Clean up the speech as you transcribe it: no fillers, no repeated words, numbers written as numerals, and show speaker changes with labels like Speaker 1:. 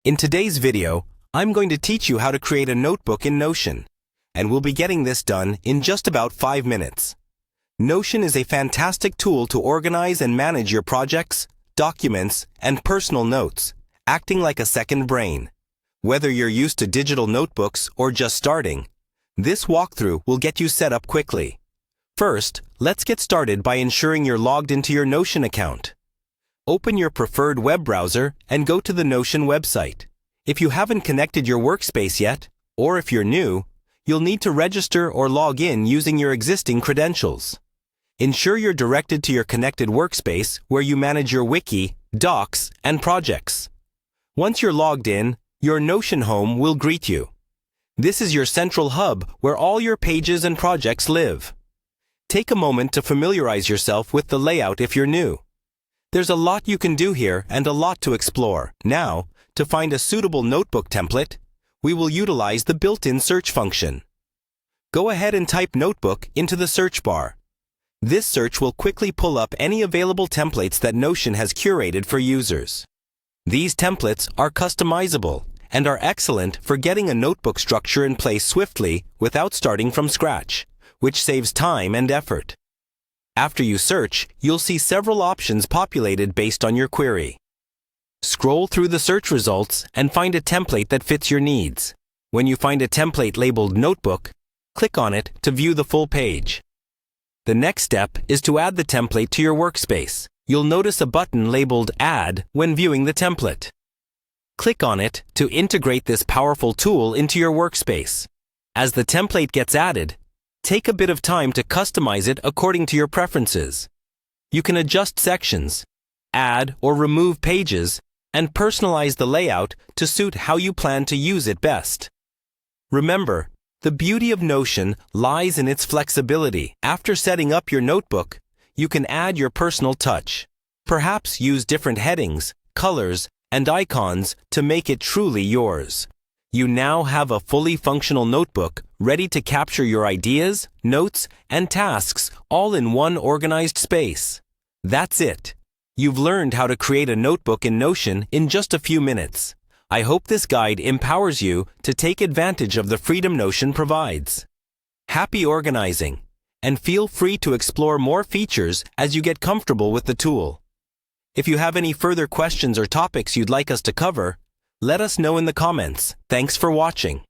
Speaker 1: In today's video, I'm going to teach you how to create a notebook in Notion, and we'll be getting this done in just about 5 minutes. Notion is a fantastic tool to organize and manage your projects, documents, and personal notes, acting like a second brain. Whether you're used to digital notebooks or just starting, this walkthrough will get you set up quickly. First, let's get started by ensuring you're logged into your Notion account. Open your preferred web browser and go to the Notion website. If you haven't connected your workspace yet, or if you're new, you'll need to register or log in using your existing credentials. Ensure you're directed to your connected workspace where you manage your wiki, docs, and projects. Once you're logged in, your Notion home will greet you. This is your central hub where all your pages and projects live. Take a moment to familiarize yourself with the layout if you're new. There's a lot you can do here and a lot to explore. Now, to find a suitable notebook template, we will utilize the built-in search function. Go ahead and type notebook into the search bar. This search will quickly pull up any available templates that Notion has curated for users. These templates are customizable and are excellent for getting a notebook structure in place swiftly without starting from scratch, which saves time and effort. After you search, you'll see several options populated based on your query. Scroll through the search results and find a template that fits your needs. When you find a template labeled Notebook, click on it to view the full page. The next step is to add the template to your workspace. You'll notice a button labeled Add when viewing the template. Click on it to integrate this powerful tool into your workspace. As the template gets added, take a bit of time to customize it according to your preferences. You can adjust sections, add or remove pages, and personalize the layout to suit how you plan to use it best. Remember, the beauty of Notion lies in its flexibility. After setting up your notebook, you can add your personal touch. Perhaps use different headings, colors, and icons to make it truly yours. You now have a fully functional notebook ready to capture your ideas, notes, and tasks all in one organized space. That's it. You've learned how to create a notebook in Notion in just a few minutes. I hope this guide empowers you to take advantage of the freedom Notion provides. Happy organizing, and feel free to explore more features as you get comfortable with the tool. If you have any further questions or topics you'd like us to cover, let us know in the comments. Thanks for watching.